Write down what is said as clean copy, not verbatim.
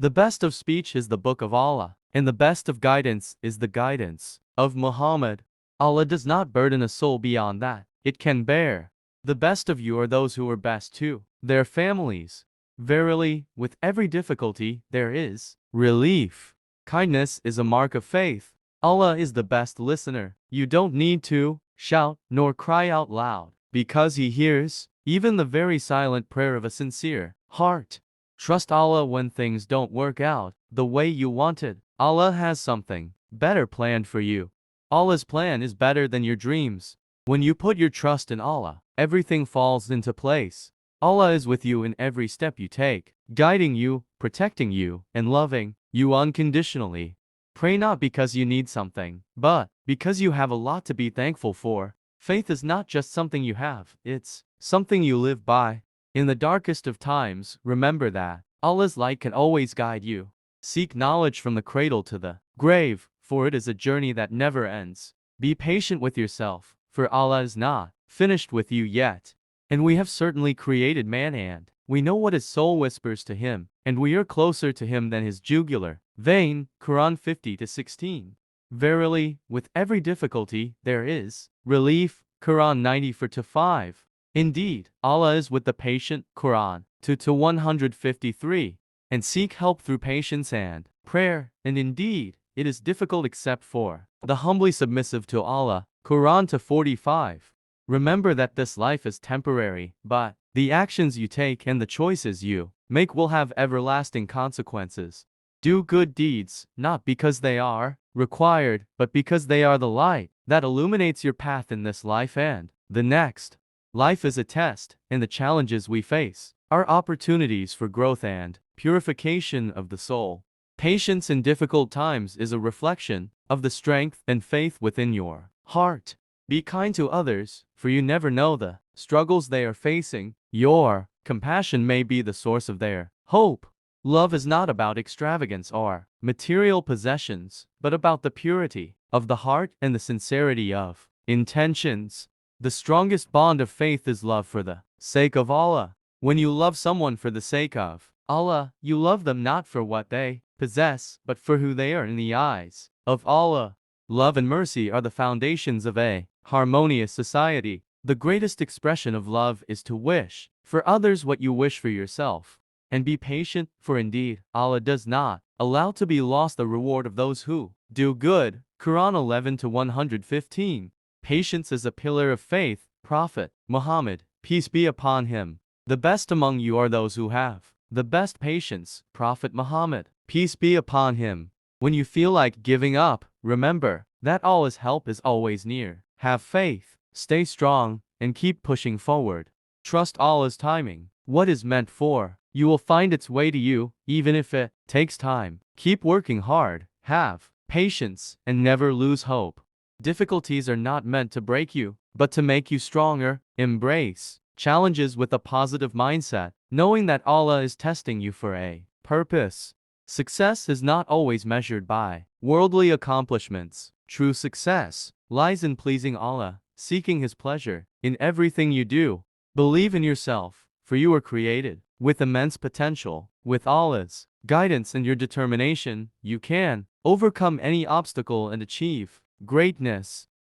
The best of speech is the book of Allah, and the best of guidance is the guidance of Muhammad. Allah does not burden a soul beyond that it can bear. The best of you are those who are best to their families. Verily, with every difficulty there is relief. Kindness is a mark of faith. Allah is the best listener. You don't need to shout nor cry out loud, because He hears even the very silent prayer of a sincere heart. Trust Allah when things don't work out the way you wanted. Allah has something better planned for you. Allah's plan is better than your dreams. When you put your trust in Allah, everything falls into place. Allah is with you in every step you take, guiding you, protecting you, and loving you unconditionally. Pray not because you need something, but because you have a lot to be thankful for. Faith is not just something you have, it's something you live by. In the darkest of times, remember that Allah's light can always guide you. Seek knowledge from the cradle to the grave, for it is a journey that never ends. Be patient with yourself, for Allah is not finished with you yet. And we have certainly created man, and we know what his soul whispers to him, and we are closer to him than his jugular vein. Quran 50-16. Verily, with every difficulty there is relief. Quran 94-5. Indeed, Allah is with the patient. Quran 2-153. And seek help through patience and prayer, and indeed, it is difficult except for the humbly submissive to Allah. Quran 45. Remember that this life is temporary, but the actions you take and the choices you make will have everlasting consequences. Do good deeds, not because they are required, but because they are the light that illuminates your path in this life and the next. Life is a test, and the challenges we face are opportunities for growth and purification of the soul. Patience in difficult times is a reflection of the strength and faith within your heart. Be kind to others, for you never know the struggles they are facing. Your compassion may be the source of their hope. Love is not about extravagance or material possessions, but about the purity of the heart and the sincerity of intentions. The strongest bond of faith is love for the sake of Allah. When you love someone for the sake of Allah, you love them not for what they possess, but for who they are in the eyes of Allah. Love and mercy are the foundations of a harmonious society. The greatest expression of love is to wish for others what you wish for yourself. And be patient, for indeed, Allah does not allow to be lost the reward of those who do good. Quran 11-115. Patience is a pillar of faith. Prophet Muhammad, peace be upon him. The best among you are those who have the best patience. Prophet Muhammad, peace be upon him. When you feel like giving up, remember that Allah's help is always near. Have faith, stay strong, and keep pushing forward. Trust Allah's timing. What is meant for you will find its way to you, even if it takes time. Keep working hard, have patience, and never lose hope. Difficulties are not meant to break you, but to make you stronger. Embrace challenges with a positive mindset, knowing that Allah is testing you for a purpose. Success is not always measured by worldly accomplishments. True success lies in pleasing Allah, seeking His pleasure in everything you do. Believe in yourself, for you are created with immense potential. With Allah's guidance and your determination, you can overcome any obstacle and achieve greatness.